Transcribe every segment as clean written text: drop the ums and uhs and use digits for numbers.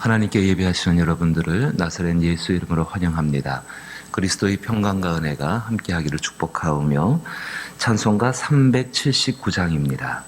하나님께 예배하시는 여러분들을 나사렛 예수 이름으로 환영합니다. 그리스도의 평강과 은혜가 함께하기를 축복하오며 찬송가 379장입니다.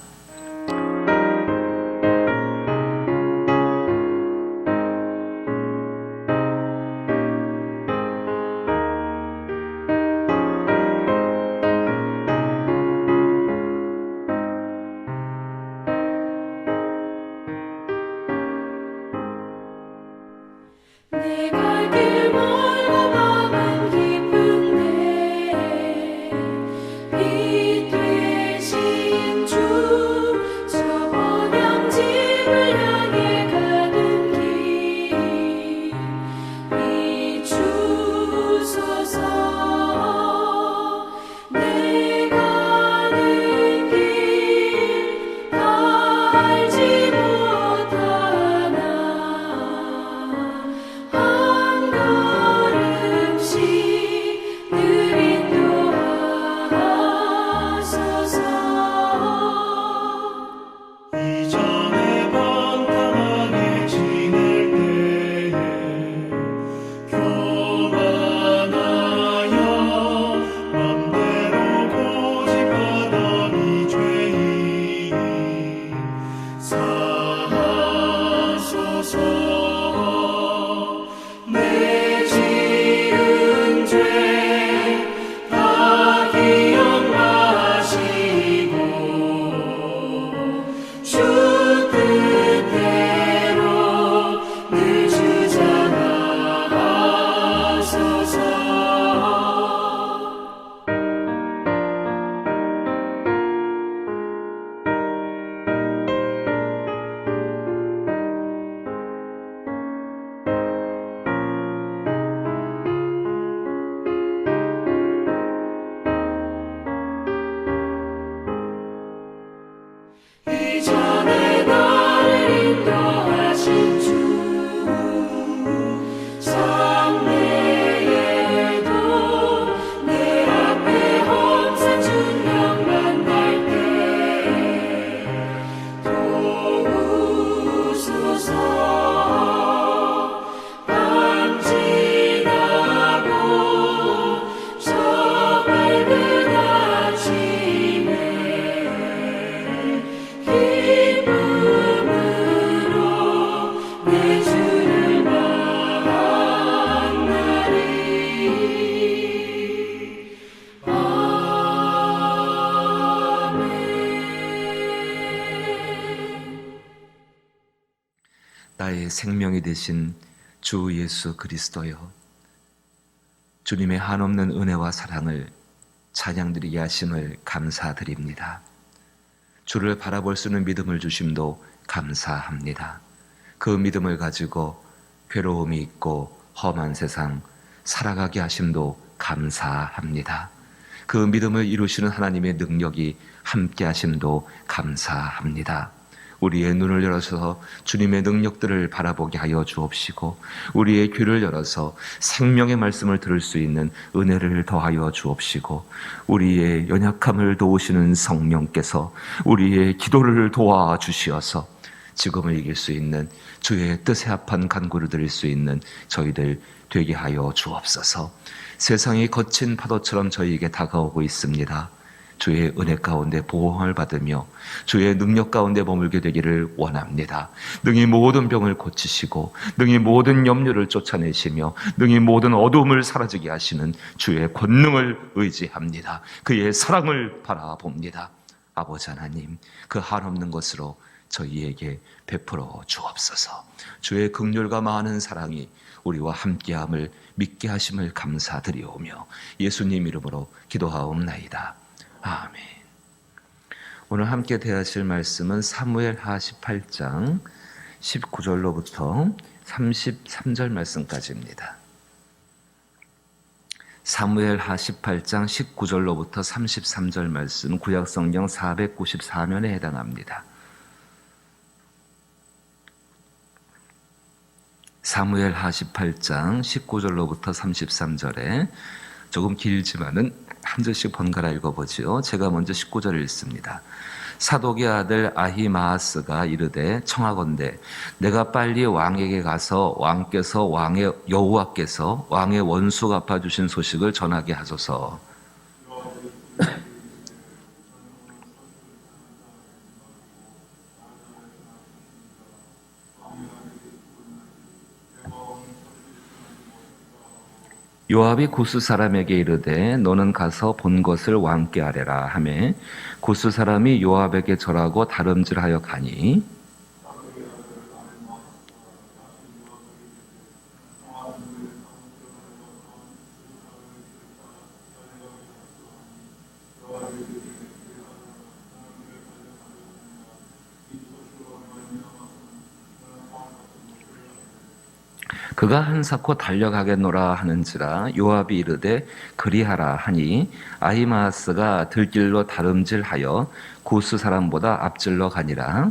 나의 생명이 되신 주 예수 그리스도여, 주님의 한없는 은혜와 사랑을 찬양드리게 하심을 감사드립니다. 주를 바라볼 수 있는 믿음을 주심도 감사합니다. 그 믿음을 가지고 괴로움이 있고 험한 세상 살아가게 하심도 감사합니다. 그 믿음을 이루시는 하나님의 능력이 함께 하심도 감사합니다. 우리의 눈을 열어서 주님의 능력들을 바라보게 하여 주옵시고, 우리의 귀를 열어서 생명의 말씀을 들을 수 있는 은혜를 더하여 주옵시고, 우리의 연약함을 도우시는 성령께서 우리의 기도를 도와주시어서 지금을 이길 수 있는 주의 뜻에 합한 간구를 드릴 수 있는 저희들 되게 하여 주옵소서. 세상이 거친 파도처럼 저희에게 다가오고 있습니다. 주의 은혜 가운데 보호를 받으며 주의 능력 가운데 머물게 되기를 원합니다. 능히 모든 병을 고치시고 능히 모든 염려를 쫓아내시며 능히 모든 어두움을 사라지게 하시는 주의 권능을 의지합니다. 그의 사랑을 바라봅니다. 아버지 하나님, 그 한없는 것으로 저희에게 베풀어 주옵소서. 주의 긍휼과 많은 사랑이 우리와 함께함을 믿게 하심을 감사드리오며 예수님 이름으로 기도하옵나이다. 아멘. 오늘 함께 대하실 말씀은 사무엘하 18장 19절로부터 33절 말씀까지입니다. 사무엘하 18장 19절로부터 33절 말씀, 구약성경 494면에 해당합니다. 사무엘하 18장 19절로부터 33절에 조금 길지만은 한 절씩 번갈아 읽어보지요. 제가 먼저 19절을 읽습니다. 사독의 아들 아히마아스가 이르되 청하건대 내가 빨리 왕에게 가서 왕께서 왕의 여호와께서 왕의 원수 갚아주신 소식을 전하게 하소서. 요압이 구스 사람에게 이르되 너는 가서 본 것을 왕께 아뢰라 하매 구스 사람이 요압에게 절하고 다름질하여 가니 그가 한사코 달려가겠노라 하는지라 요압이 이르되 그리하라 하니 아히마아스가 들길로 다름질하여 구스 사람보다 앞질러 가니라.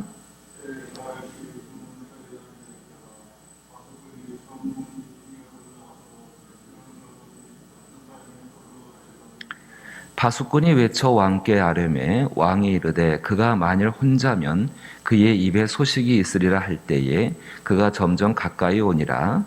바수꾼이 외쳐 왕께 아뢰매 왕이 이르되 그가 만일 혼자면 그의 입에 소식이 있으리라 할 때에 그가 점점 가까이 오니라.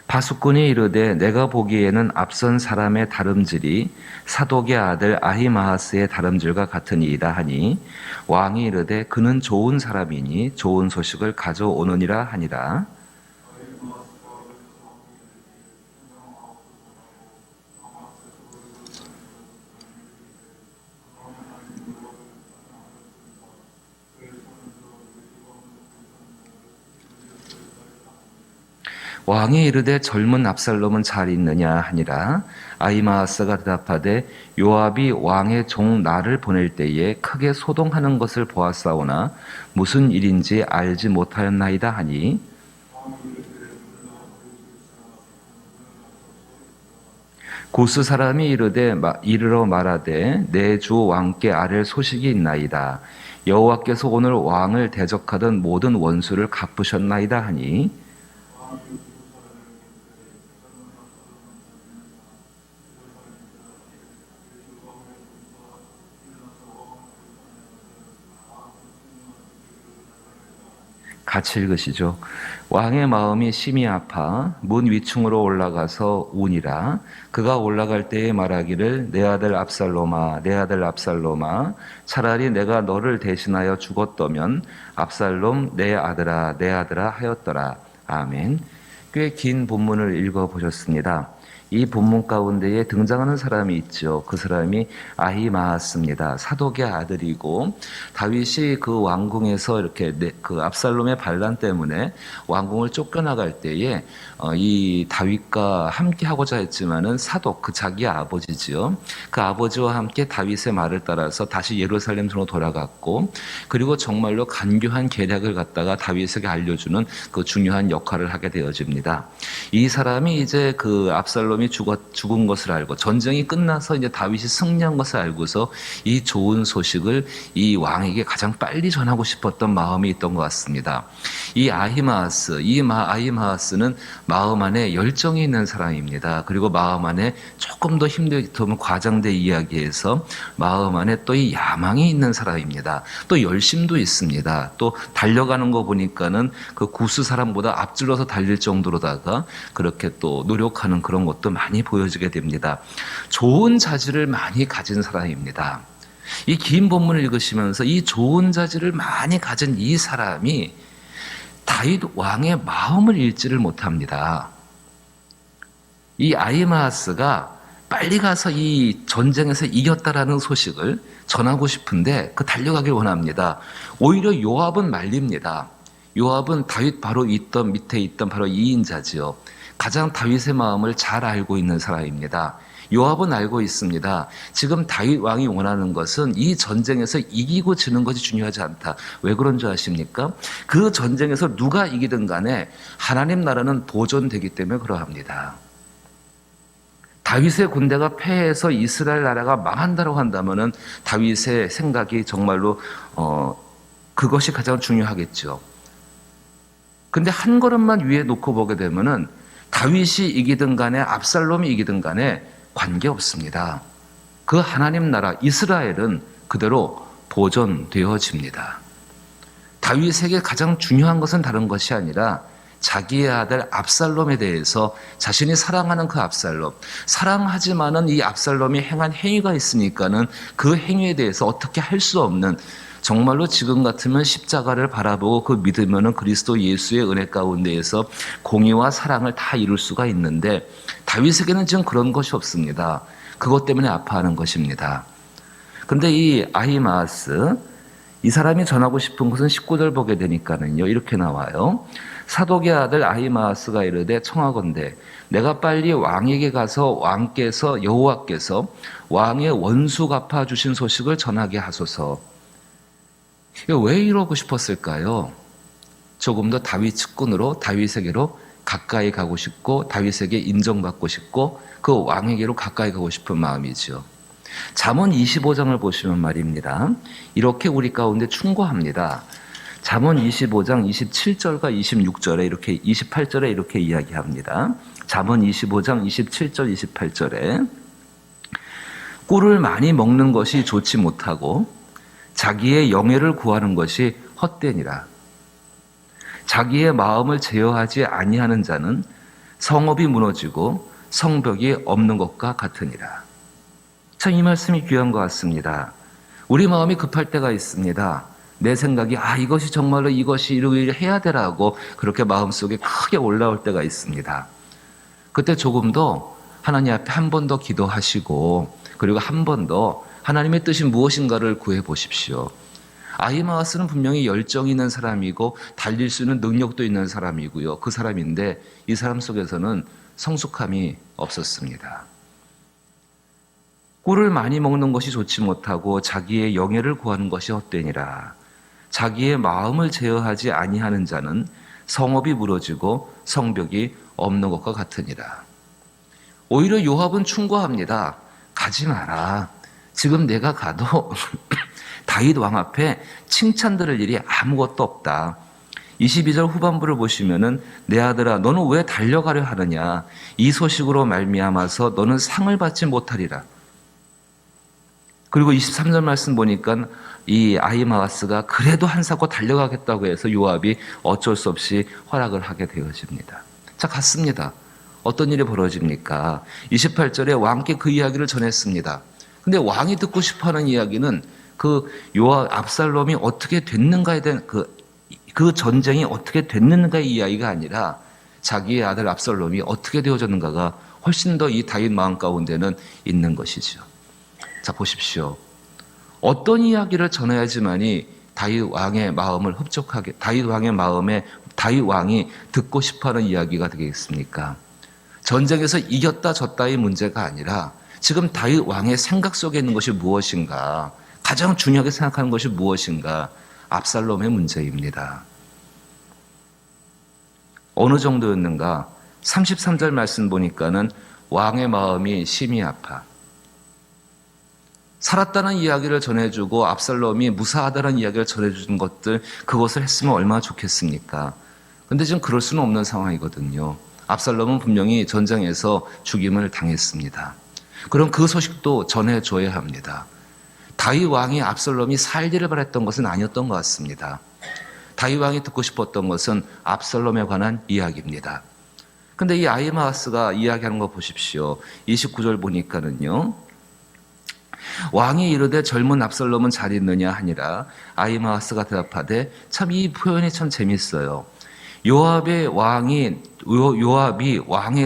바수꾼이 이르되 내가 보기에는 앞선 사람의 다름질이 사독의 아들 아히마아스의 다름질과 같으니이다 하니 왕이 이르되 그는 좋은 사람이니 좋은 소식을 가져오느니라 하니라. 왕이 이르되 젊은 압살롬은 잘 있느냐 하니라. 아히마아스가 대답하되 요압이 왕의 종 나를 보낼 때에 크게 소동하는 것을 보았사오나 무슨 일인지 알지 못하였나이다 하니 구스 사람이 이르러 말하되 내 주 왕께 아랠 소식이 있나이다. 여호와께서 오늘 왕을 대적하던 모든 원수를 갚으셨나이다 하니 같이 읽으시죠. 왕의 마음이 심히 아파 문 위층으로 올라가서 우니라. 그가 올라갈 때에 말하기를 내 아들 압살롬아 내 아들 압살롬아 차라리 내가 너를 대신하여 죽었더면 압살롬 내 아들아 내 아들아 하였더라. 아멘. 꽤 긴 본문을 읽어보셨습니다. 이 본문 가운데에 등장하는 사람이 있죠. 그 사람이 아히마아스입니다. 사독의 아들이고 다윗이 그 왕궁에서 이렇게 그 압살롬의 반란 때문에 왕궁을 쫓겨나갈 때에 이 다윗과 함께 하고자 했지만은 사독 그 자기 아버지지요. 그 아버지와 함께 다윗의 말을 따라서 다시 예루살렘으로 돌아갔고 그리고 정말로 간교한 계략을 갖다가 다윗에게 알려주는 그 중요한 역할을 하게 되어집니다. 이 사람이 이제 그 압살롬이 죽은 것을 알고 전쟁이 끝나서 이제 다윗이 승리한 것을 알고서 이 좋은 소식을 이 왕에게 가장 빨리 전하고 싶었던 마음이 있던 것 같습니다. 이 아히마아스는 마음 안에 열정이 있는 사람입니다. 그리고 마음 안에 조금 더 힘들면 과장된 이야기에서 마음 안에 또 이 야망이 있는 사람입니다. 또 열심도 있습니다. 또 달려가는 거 보니까는 그 구스 사람보다 앞질러서 달릴 정도로다가 그렇게 또 노력하는 그런 것도 많이 보여지게 됩니다. 좋은 자질을 많이 가진 사람입니다. 이 긴 본문을 읽으시면서 이 좋은 자질을 많이 가진 이 사람이 다윗 왕의 마음을 읽지를 못합니다. 이 아히마아스가 빨리 가서 이 전쟁에서 이겼다라는 소식을 전하고 싶은데 그 달려가길 원합니다. 오히려 요압은 말립니다. 요압은 다윗 바로 밑에 있던 바로 2인자지요. 가장 다윗의 마음을 잘 알고 있는 사람입니다. 요압은 알고 있습니다. 지금 다윗 왕이 원하는 것은 이 전쟁에서 이기고 지는 것이 중요하지 않다. 왜 그런 줄 아십니까? 그 전쟁에서 누가 이기든 간에 하나님 나라는 보존되기 때문에 그러합니다. 다윗의 군대가 패해서 이스라엘 나라가 망한다고 한다면은 다윗의 생각이 정말로 그것이 가장 중요하겠죠. 근데 한 걸음만 위에 놓고 보게 되면은 다윗이 이기든 간에 압살롬이 이기든 간에 관계없습니다. 그 하나님 나라 이스라엘은 그대로 보존되어집니다. 다윗에게 가장 중요한 것은 다른 것이 아니라 자기의 아들 압살롬에 대해서 자신이 사랑하는 그 압살롬, 사랑하지만은 이 압살롬이 행한 행위가 있으니까는 그 행위에 대해서 어떻게 할 수 없는, 정말로 지금 같으면 십자가를 바라보고 그 믿으면은 그리스도 예수의 은혜 가운데에서 공의와 사랑을 다 이룰 수가 있는데 다윗에게는 지금 그런 것이 없습니다. 그것 때문에 아파하는 것입니다. 근데 이 아히마아스, 이 사람이 전하고 싶은 것은 19절 보게 되니까는요, 이렇게 나와요. 사독의 아들 아히마아스가 이르되 청하건대 내가 빨리 왕에게 가서 왕께서 여호와께서 왕의 원수 갚아 주신 소식을 전하게 하소서. 왜 이러고 싶었을까요? 조금 더 다윗 측근으로 다윗에게로 가까이 가고 싶고 다윗에게 인정받고 싶고 그 왕에게로 가까이 가고 싶은 마음이죠. 잠언 25장을 보시면 말입니다. 이렇게 우리 가운데 충고합니다. 잠언 25장 27절과 26절에 이렇게 28절에 이렇게 이야기합니다. 잠언 25장 27절 28절에 꿀을 많이 먹는 것이 좋지 못하고 자기의 영예를 구하는 것이 헛되니라. 자기의 마음을 제어하지 아니하는 자는 성읍이 무너지고 성벽이 없는 것과 같으니라. 참 이 말씀이 귀한 것 같습니다. 우리 마음이 급할 때가 있습니다. 내 생각이 이것이 정말로 이것이 이렇게 해야 되라고 그렇게 마음속에 크게 올라올 때가 있습니다. 그때 조금 더 하나님 앞에 한 번 더 기도하시고 그리고 한 번 더 하나님의 뜻이 무엇인가를 구해 보십시오. 아히마아스는 분명히 열정이 있는 사람이고 달릴 수 있는 능력도 있는 사람이고요. 그 사람인데 이 사람 속에서는 성숙함이 없었습니다. 꿀을 많이 먹는 것이 좋지 못하고 자기의 영예를 구하는 것이 헛되니라. 자기의 마음을 제어하지 아니하는 자는 성읍이 무너지고 성벽이 없는 것과 같으니라. 오히려 요압은 충고합니다. 가지 마라. 지금 내가 가도 다윗 왕 앞에 칭찬 들을 일이 아무것도 없다. 22절 후반부를 보시면은 내 아들아 너는 왜 달려가려 하느냐. 이 소식으로 말미암아서 너는 상을 받지 못하리라. 그리고 23절 말씀 보니까 이 아히마아스가 그래도 한사코 달려가겠다고 해서 요압이 어쩔 수 없이 허락을 하게 되어집니다. 자, 갔습니다. 어떤 일이 벌어집니까? 28절에 왕께 그 이야기를 전했습니다. 근데 왕이 듣고 싶어하는 이야기는 그 요압 압살롬이 어떻게 됐는가에 대한 그 전쟁이 어떻게 됐는가의 이야기가 아니라 자기의 아들 압살롬이 어떻게 되어졌는가가 훨씬 더 이 다윗 마음 가운데는 있는 것이죠. 자, 보십시오. 어떤 이야기를 전해야지만이 다윗 왕의 마음을 흡족하게, 다윗 왕의 마음에 다윗 왕이 듣고 싶어하는 이야기가 되겠습니까? 전쟁에서 이겼다 졌다의 문제가 아니라 지금 다윗 왕의 생각 속에 있는 것이 무엇인가, 가장 중요하게 생각하는 것이 무엇인가, 압살롬의 문제입니다. 어느 정도였는가? 33절 말씀 보니까는 왕의 마음이 심히 아파. 살았다는 이야기를 전해주고 압살롬이 무사하다는 이야기를 전해주는 것들, 그것을 했으면 얼마나 좋겠습니까? 근데 지금 그럴 수는 없는 상황이거든요. 압살롬은 분명히 전쟁에서 죽임을 당했습니다. 그럼 그 소식도 전해줘야 합니다. 다윗 왕이 압살롬이 살기를 바랬던 것은 아니었던 것 같습니다. 다윗 왕이 듣고 싶었던 것은 압살롬에 관한 이야기입니다. 근데 이 아히마아스가 이야기하는 거 보십시오. 29절 보니까는요. 왕이 이르되 젊은 압살롬은 잘 있느냐 하니라. 아히마아스가 대답하되, 참 이 표현이 참 재밌어요. 요압이 왕의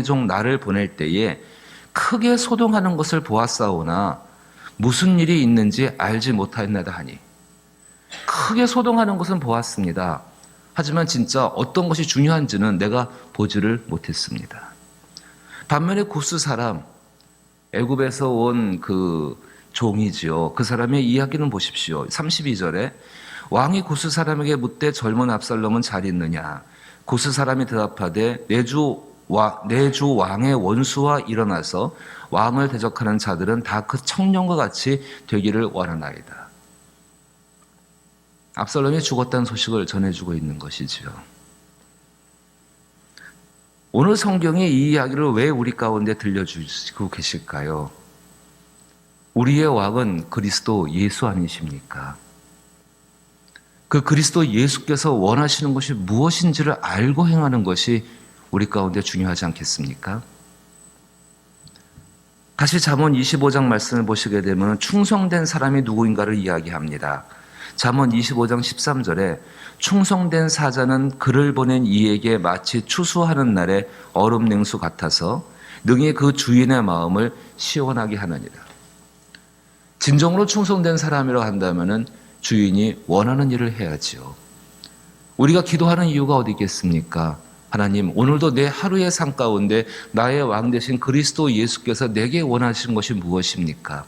종 나를 보낼 때에 크게 소동하는 것을 보았사오나 무슨 일이 있는지 알지 못하였나이다 하니. 크게 소동하는 것은 보았습니다. 하지만 진짜 어떤 것이 중요한지는 내가 보지를 못했습니다. 반면에 구스 사람, 애굽에서 온 그 종이지요. 그 사람의 이야기는 보십시오. 32절에 왕이 구스 사람에게 묻되 젊은 압살롬은 잘 있느냐. 구스 사람이 대답하되 내 주 왕의 원수와 일어나서 왕을 대적하는 자들은 다 그 청년과 같이 되기를 원하나이다. 압살롬이 죽었다는 소식을 전해주고 있는 것이지요. 오늘 성경이 이 이야기를 왜 우리 가운데 들려주시고 계실까요? 우리의 왕은 그리스도 예수 아니십니까? 그 그리스도 예수께서 원하시는 것이 무엇인지를 알고 행하는 것이 우리 가운데 중요하지 않겠습니까? 다시 잠언 25장 말씀을 보시게 되면 충성된 사람이 누구인가를 이야기합니다. 잠언 25장 13절에 충성된 사자는 그를 보낸 이에게 마치 추수하는 날에 얼음 냉수 같아서 능히 그 주인의 마음을 시원하게 하느니라. 진정으로 충성된 사람이라 한다면 주인이 원하는 일을 해야지요. 우리가 기도하는 이유가 어디 있겠습니까? 하나님, 오늘도 내 하루의 삶 가운데 나의 왕 되신 그리스도 예수께서 내게 원하신 것이 무엇입니까?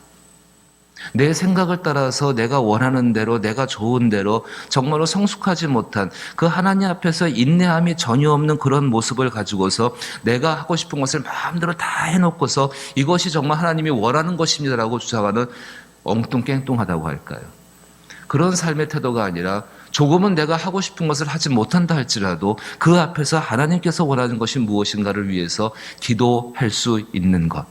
내 생각을 따라서 내가 원하는 대로, 내가 좋은 대로 정말로 성숙하지 못한 그 하나님 앞에서 인내함이 전혀 없는 그런 모습을 가지고서 내가 하고 싶은 것을 마음대로 다 해놓고서 이것이 정말 하나님이 원하는 것입니다라고 주장하는 엉뚱깽뚱하다고 할까요? 그런 삶의 태도가 아니라 조금은 내가 하고 싶은 것을 하지 못한다 할지라도 그 앞에서 하나님께서 원하는 것이 무엇인가를 위해서 기도할 수 있는 것.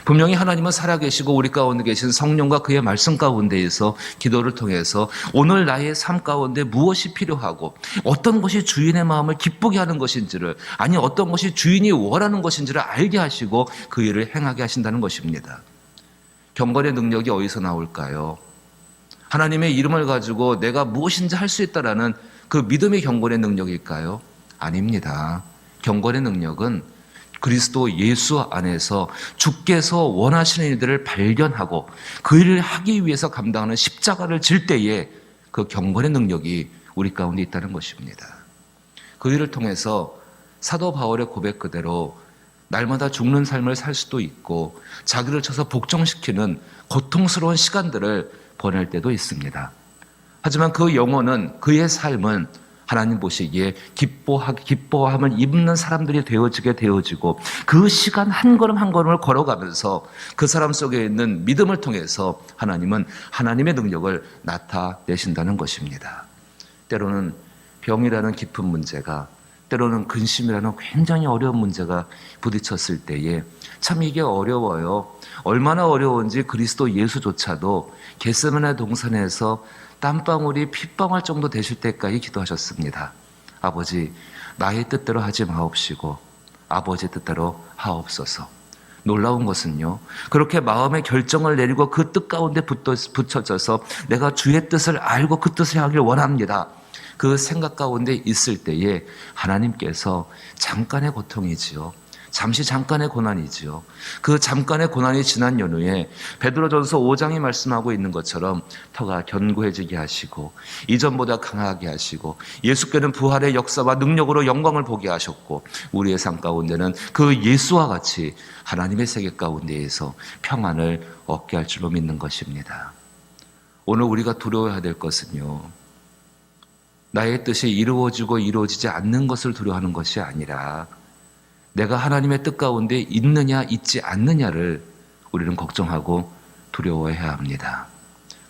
분명히 하나님은 살아계시고 우리 가운데 계신 성령과 그의 말씀 가운데에서 기도를 통해서 오늘 나의 삶 가운데 무엇이 필요하고 어떤 것이 주인의 마음을 기쁘게 하는 것인지를, 아니 어떤 것이 주인이 원하는 것인지를 알게 하시고 그 일을 행하게 하신다는 것입니다. 경건의 능력이 어디서 나올까요? 하나님의 이름을 가지고 내가 무엇인지 할 수 있다라는 그 믿음의 경건의 능력일까요? 아닙니다. 경건의 능력은 그리스도 예수 안에서 주께서 원하시는 일들을 발견하고 그 일을 하기 위해서 감당하는 십자가를 질 때에 그 경건의 능력이 우리 가운데 있다는 것입니다. 그 일을 통해서 사도 바울의 고백 그대로 날마다 죽는 삶을 살 수도 있고 자기를 쳐서 복종시키는 고통스러운 시간들을 보낼 때도 있습니다. 하지만 그 영혼은, 그의 삶은 하나님 보시기에 기뻐함을 입는 사람들이 되어지고 그 시간 한 걸음 한 걸음을 걸어가면서 그 사람 속에 있는 믿음을 통해서 하나님은 하나님의 능력을 나타내신다는 것입니다. 때로는 병이라는 깊은 문제가, 때로는 근심이라는 굉장히 어려운 문제가 부딪혔을 때에 참 이게 어려워요. 얼마나 어려운지 그리스도 예수조차도 겟세마네 동산에서 땀방울이 핏방울 정도 되실 때까지 기도하셨습니다. 아버지, 나의 뜻대로 하지 마옵시고 아버지 뜻대로 하옵소서. 놀라운 것은요, 그렇게 마음의 결정을 내리고 그 뜻 가운데 붙여져서 내가 주의 뜻을 알고 그 뜻을 하길 원합니다, 그 생각 가운데 있을 때에 하나님께서 잠깐의 고통이지요, 잠시 잠깐의 고난이지요, 그 잠깐의 고난이 지난 연후에 베드로전서 5장이 말씀하고 있는 것처럼 터가 견고해지게 하시고 이전보다 강하게 하시고 예수께는 부활의 역사와 능력으로 영광을 보게 하셨고 우리의 삶 가운데는 그 예수와 같이 하나님의 세계 가운데에서 평안을 얻게 할 줄로 믿는 것입니다. 오늘 우리가 두려워해야 될 것은요, 나의 뜻이 이루어지고 이루어지지 않는 것을 두려워하는 것이 아니라 내가 하나님의 뜻 가운데 있느냐 있지 않느냐를 우리는 걱정하고 두려워해야 합니다.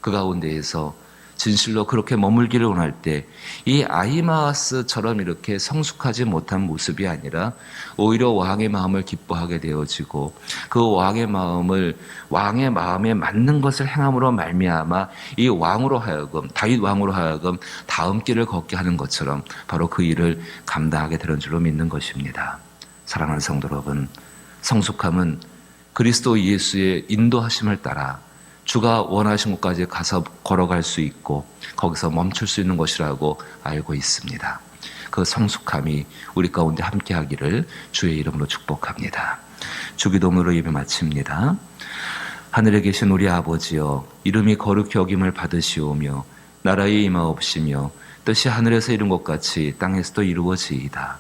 그 가운데에서 진실로 그렇게 머물기를 원할 때 이 아히마아스처럼 이렇게 성숙하지 못한 모습이 아니라 오히려 왕의 마음을 기뻐하게 되어지고 그 왕의 마음에 맞는 것을 행함으로 말미암아 이 왕으로 하여금, 다윗 왕으로 하여금 다음 길을 걷게 하는 것처럼 바로 그 일을 감당하게 되는 줄로 믿는 것입니다. 사랑하는 성도 여러분, 성숙함은 그리스도 예수의 인도하심을 따라 주가 원하신 곳까지 가서 걸어갈 수 있고 거기서 멈출 수 있는 것이라고 알고 있습니다. 그 성숙함이 우리 가운데 함께하기를 주의 이름으로 축복합니다. 주기도문으로 예배 마칩니다. 하늘에 계신 우리 아버지여, 이름이 거룩히 여김을 받으시오며 나라의 임하옵시며 뜻이 하늘에서 이룬 것 같이 땅에서도 이루어지이다.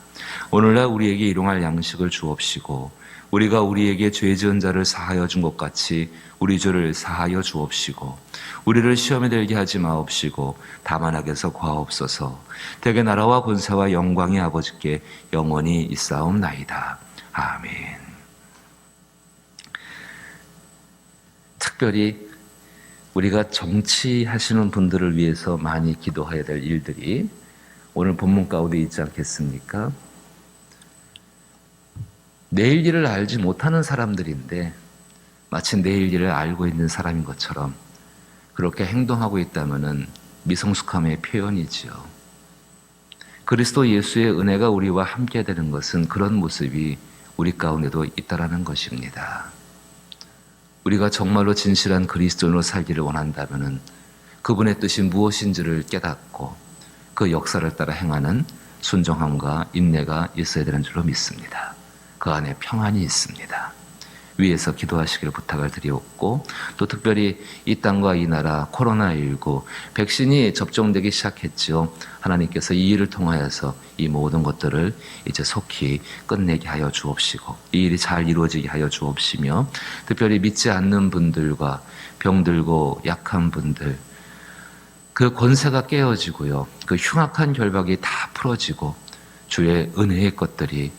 오늘날 우리에게 일용할 양식을 주옵시고 우리가 우리에게 죄 지은 자를 사하여 준 것 같이 우리 죄를 사하여 주옵시고 우리를 시험에 들게 하지 마옵시고 다만 악에서 구하옵소서. 대개 나라와 권세와 영광이 아버지께 영원히 있사옵나이다. 아멘. 특별히 우리가 정치하시는 분들을 위해서 많이 기도해야 될 일들이 오늘 본문 가운데 있지 않겠습니까? 내일 일을 알지 못하는 사람들인데 마치 내일 일을 알고 있는 사람인 것처럼 그렇게 행동하고 있다면은 미성숙함의 표현이지요. 그리스도 예수의 은혜가 우리와 함께 되는 것은 그런 모습이 우리 가운데도 있다라는 것입니다. 우리가 정말로 진실한 그리스도인으로 살기를 원한다면은 그분의 뜻이 무엇인지를 깨닫고 그 역사를 따라 행하는 순종함과 인내가 있어야 되는 줄로 믿습니다. 그 안에 평안이 있습니다. 위에서 기도하시기를 부탁을 드리었고, 또 특별히 이 땅과 이 나라 코로나19 백신이 접종되기 시작했죠. 하나님께서 이 일을 통하여서 이 모든 것들을 이제 속히 끝내게 하여 주옵시고 이 일이 잘 이루어지게 하여 주옵시며, 특별히 믿지 않는 분들과 병들고 약한 분들, 그 권세가 깨어지고요, 그 흉악한 결박이 다 풀어지고 주의 은혜의 것들이,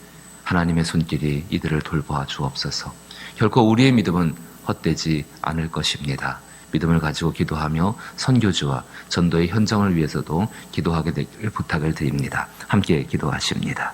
하나님의 손길이 이들을 돌보아 주옵소서. 결코 우리의 믿음은 헛되지 않을 것입니다. 믿음을 가지고 기도하며 선교주와 전도의 현장을 위해서도 기도하게 되기를 부탁을 드립니다. 함께 기도하십니다.